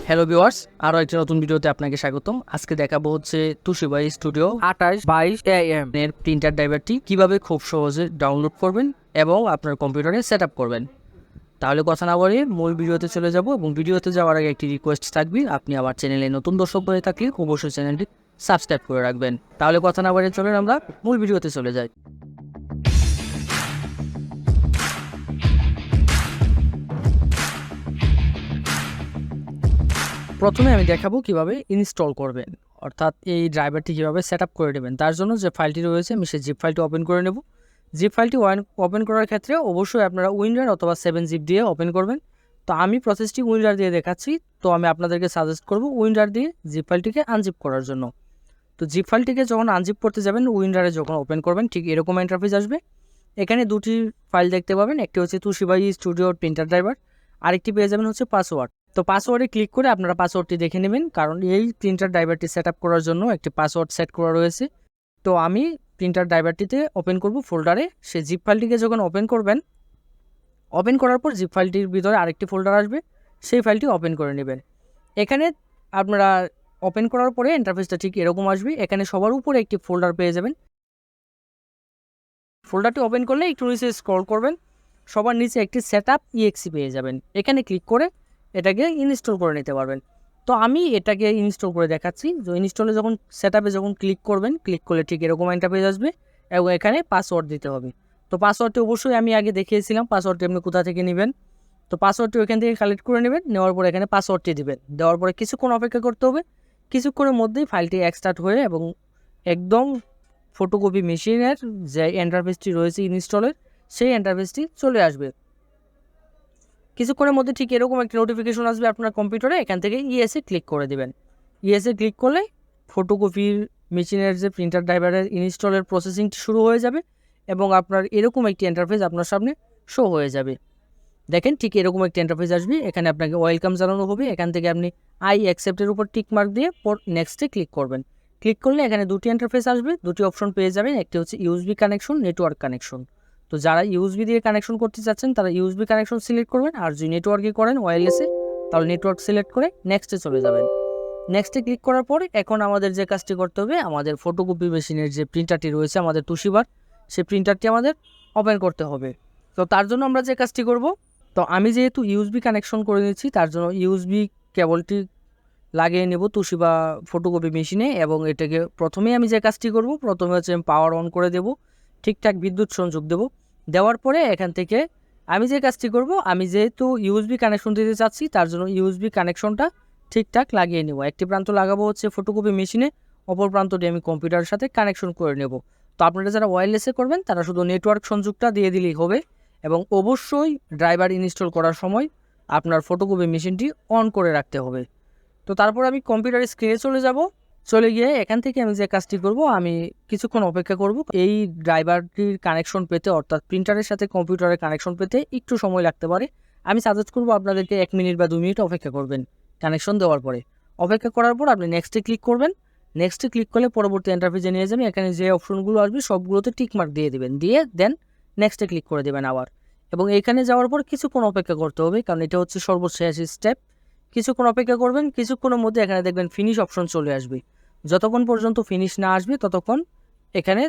Hello viewers, আরও একটা নতুন ভিডিওতে আপনাকে স্বাগতম। আজকে দেখাবো হচ্ছে তোশিবা স্টুডিও 2822 AM এর প্রিন্টার ড্রাইভারটি কিভাবে খুব সহজে ডাউনলোড করবেন এবং আপনার কম্পিউটারে সেট আপ করবেন। তাহলে কথা না বলে মূল ভিডিওতে চলে যাব এবং ভিডিওতে যাওয়ার আগে একটি রিকোয়েস্ট থাকবে, আপনি আমার চ্যানেলে নতুন দর্শক হয়ে থাকলে অবশ্যই চ্যানেলটি সাবস্ক্রাইব করে রাখবেন। তাহলে কথা না বলে চলেন আমরা মূল ভিডিওতে চলে যাই। প্রথমে আমি দেখাবো কিভাবে ইনস্টল করবেন, অর্থাৎ এই ড্রাইভারটি কীভাবে সেট আপ করে নেবেন। তার জন্য যে ফাইলটি রয়েছে আমি সেই জিপ ফাইলটি ওপেন করে নেব। জিপ ফাইলটি ওপেন করার ক্ষেত্রে অবশ্যই আপনারা উইন্ডার অথবা 7-zip দিয়ে ওপেন করবেন। তো আমি প্রসেসটি উইন্ডার দিয়ে দেখাচ্ছি, তো আমি আপনাদেরকে সাজেস্ট করব উইন্ডার দিয়ে জিপ ফাইলটিকে আনজিপ করার জন্য। তো জিপ ফাইলটিকে যখন আনজিপ করতে যাবেন, উইন্ডারে যখন ওপেন করবেন ঠিক এরকম ইন্টারফেস আসবে। এখানে দুটি ফাইল দেখতে পাবেন, একটি হচ্ছে তোশিবা স্টুডিও প্রিন্টার ড্রাইভার, আরেকটি পেয়ে যাবেন হচ্ছে পাসওয়ার্ড। তো পাসওয়ার্ডে ক্লিক করে আপনারা পাসওয়ার্ডটি দেখে নেবেন, কারণ এই প্রিন্টার ড্রাইভারটি সেট আপ করার জন্য একটি পাসওয়ার্ড সেট করা রয়েছে। তো আমি প্রিন্টার ড্রাইভারটিতে ওপেন করব ফোল্ডারে। সেই জিপ ফাইলটিকে যখন ওপেন করবেন, ওপেন করার পর জিপ ফাইলটির ভিতরে আরেকটি ফোল্ডার আসবে, সেই ফাইলটি ওপেন করে নেবেন। এখানে আপনারা ওপেন করার পরে ইন্টারফেসটা ঠিক এরকম আসবে। এখানে সবার উপরে একটি ফোল্ডার পেয়ে যাবেন। ফোল্ডারটি ওপেন করলে একটু নিচে স্ক্রল করবেন, সবার নিচে একটি সেটআপ ইএক্সি পেয়ে যাবেন। এখানে ক্লিক করে এটাকে ইনস্টল করে নিতে পারবেন। তো আমি এটাকে ইনস্টল করে দেখাচ্ছি। তো ইনস্টলে যখন সেটআপে যখন ক্লিক করবেন, ক্লিক করলে ঠিক এরকম একটা পেজ আসবে এবং এখানে পাসওয়ার্ড দিতে হবে। তো পাসওয়ার্ডটি অবশ্যই আমি আগে দেখিয়েছিলাম, পাসওয়ার্ডটি আপনি কোথা থেকে নেবেন। তো পাসওয়ার্ডটি ওইখান থেকে কালেক্ট করে নেবেন, নেওয়ার পরে এখানে পাসওয়ার্ডটি দিবেন। দেওয়ার পরে কিছুক্ষণ অপেক্ষা করতে হবে। কিছুক্ষণের মধ্যেই ফাইলটি এক্সট্রাক্ট হয়ে এবং একদম ফটোকপি মেশিনের যে ইন্টারফেসটি রয়েছে ইনস্টলের, সেই ইন্টারফেসটি চলে আসবে। কিছুক্ষণের মধ্যে ঠিক এরকম একটা নোটিফিকেশন আসবে আপনার কম্পিউটারে। এখান থেকে ইএসএ ক্লিক করে দেবেন। ইএসএ ক্লিক করলে ফটোকপির মেশিনের যে প্রিন্টার ড্রাইভারের ইনস্টলের প্রসেসিংটি শুরু হয়ে যাবে এবং আপনার এরকম একটি ইন্টারফেস আপনার সামনে শো হয়ে যাবে। দেখেন ঠিক এরকম একটি ইন্টারফেস আসবে। এখানে আপনাকে ওয়েলকাম জানানো হবে। এখান থেকে আপনি আই অ্যাকসেপ্টের উপর টিক মার্ক দিয়ে নেক্সটে ক্লিক করবেন। ক্লিক করলে এখানে দুটি ইন্টারফেস আসবে, দুটি অপশন পেয়ে যাবেন। একটি হচ্ছে ইউএসবি কানেকশন, নেটওয়ার্ক কানেকশন। তো যারা ইউএসবি দিয়ে কানেকশন করতে চাচ্ছেন তারা ইউএসবি কানেকশন সিলেক্ট করবেন, আর যদি নেটওয়ার্কে করেন ওয়্যারলেসে তাহলে নেটওয়ার্ক সিলেক্ট করে নেক্সটে চলে যাবেন। নেক্সটে ক্লিক করার পরে এখন আমাদের যে কাজটি করতে হবে, আমাদের ফটোকপি মেশিনের যে প্রিন্টারটি রয়েছে আমাদের তোশিবার, সেই প্রিন্টারটি আমাদের ওপেন করতে হবে। তো তার জন্য আমরা যে কাজটি করব, তো আমি যেহেতু ইউএসবি কানেকশন করে নিচ্ছি তার জন্য ইউএসবি কেবলটি লাগিয়ে নেব তোশিবা ফটোকপি মেশিনে এবং এটাকে প্রথমেই আমি যে কাজটি করব, প্রথমে হচ্ছে আমি পাওয়ার অন করে দেব, ঠিকঠাক বিদ্যুৎ সংযোগ দেব। দেওয়ার পরে এখান থেকে আমি যে কাজটি করব, আমি যেহেতু ইউএসবি কানেকশন দিতে চাচ্ছি তার জন্য ইউএসবি কানেকশনটা ঠিকঠাক লাগিয়ে নেব। একটি প্রান্ত লাগাবো হচ্ছে ফটোকপি মেশিনে, অপর প্রান্তটি আমি কম্পিউটারের সাথে কানেকশন করে নেব। তো আপনারা যারা ওয়্যারলেসে করবেন তারা শুধু নেটওয়ার্ক সংযোগটা দিয়ে দিলেই হবে এবং অবশ্যই ড্রাইভার ইনস্টল করার সময় আপনার ফটোকপি মেশিনটি অন করে রাখতে হবে। তো তারপর আমি কম্পিউটারের স্ক্রিনে চলে গিয়ে এখান থেকে আমি যে কাজটি করব, আমি কিছুক্ষণ অপেক্ষা করব। এই ড্রাইভারটির কানেকশন পেতে, অর্থাৎ প্রিন্টারের সাথে কম্পিউটারের কানেকশন পেতে একটু সময় লাগতে পারে। আমি সাজেস্ট করব আপনাদেরকে 1 মিনিট বা 2 মিনিট অপেক্ষা করবেন কানেকশন দেওয়ার পরে। অপেক্ষা করার পর আপনি নেক্সটে ক্লিক করবেন। নেক্সটে ক্লিক করলে পরবর্তী ইন্টারফেসে নিয়ে যাবেন। এখানে যে অপশনগুলো আসবে সবগুলোতে টিকমার্ক দিয়ে দেবেন, দিয়ে দেন নেক্সটে ক্লিক করে দেবেন আবার। এবং এখানে যাওয়ার পর কিছুক্ষণ অপেক্ষা করতে হবে, কারণ এটা হচ্ছে সর্বশেষ স্টেপ। কিছুক্ষণ অপেক্ষা করবেন, কিছুক্ষণের মধ্যে এখানে দেখবেন ফিনিশ অপশন চলে আসবে। যতক্ষণ পর্যন্ত ফিনিশ না আসবে ততক্ষণ এখানে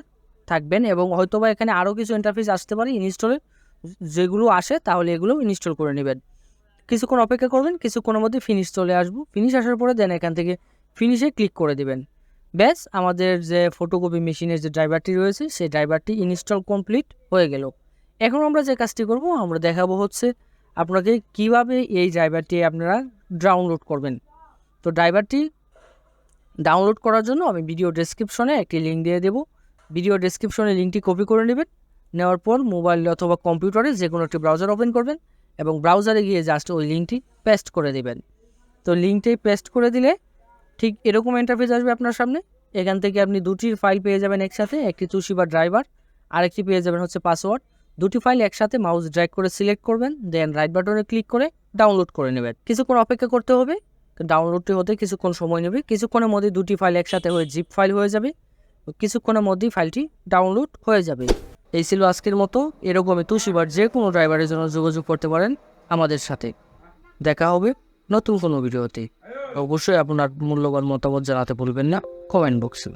থাকবেন এবং হয়তোবা এখানে আরও কিছু ইন্টারফেস আসতে পারে ইনস্টলের, যেগুলো আসে তাহলে এগুলো ইনস্টল করে নেবেন। কিছুক্ষণ অপেক্ষা করবেন, কিছুক্ষণের মধ্যে ফিনিশ চলে আসবো। ফিনিশ আসার পরে দেন এখান থেকে ফিনিশে ক্লিক করে দেবেন। ব্যাস, আমাদের যে ফটোকপি মেশিনের যে ড্রাইভারটি রয়েছে সেই ড্রাইভারটি ইনস্টল কমপ্লিট হয়ে গেল। এখন আমরা যে কাজটি করব, আমরা দেখাবো হচ্ছে আপনাকে কিভাবে এই ড্রাইভারটি আপনারা ডাউনলোড করবেন। তো ড্রাইভারটি ডাউনলোড করার জন্য আমি ভিডিও ডেসক্রিপশনে একটি লিঙ্ক দিয়ে দেবো। ভিডিও ডেসক্রিপশনে লিঙ্কটি কপি করে নেবেন। নেওয়ার পর মোবাইল অথবা কম্পিউটারে যে কোনো একটি ব্রাউজার ওপেন করবেন এবং ব্রাউজারে গিয়ে জাস্ট ওই লিঙ্কটি পেস্ট করে দেবেন। তো লিঙ্কটি পেস্ট করে দিলে ঠিক এরকম ইন্টারফেস আসবে আপনার সামনে। এখান থেকে আপনি দুটির ফাইল পেয়ে যাবেন একসাথে, একটি তোশিবা ড্রাইভার, আরেকটি পেয়ে যাবেন হচ্ছে পাসওয়ার্ড। দুটি ফাইল একসাথে মাউস ড্র্যাগ করে সিলেক্ট করবেন, দেন রাইট বাটনে ক্লিক করে ডাউনলোড করে নেবেন। কিছুক্ষণ অপেক্ষা করতে হবে, ডাউনলোডটি হতে কিছুক্ষণ সময় নেবে। কিছুক্ষণের মধ্যে দুটি ফাইল একসাথে হয়ে জিপ ফাইল হয়ে যাবে। কিছুক্ষণের মধ্যেই ফাইলটি ডাউনলোড হয়ে যাবে। এই ছিল আজকের মতো। এরকমই তোশিবার যে কোনো ড্রাইভারের জন্য যোগাযোগ করতে পারেন আমাদের সাথে। দেখা হবে নতুন কোনো ভিডিওতে। অবশ্যই আপনার মূল্যবান মতামত জানাতে ভুলবেন না কমেন্ট বক্সে।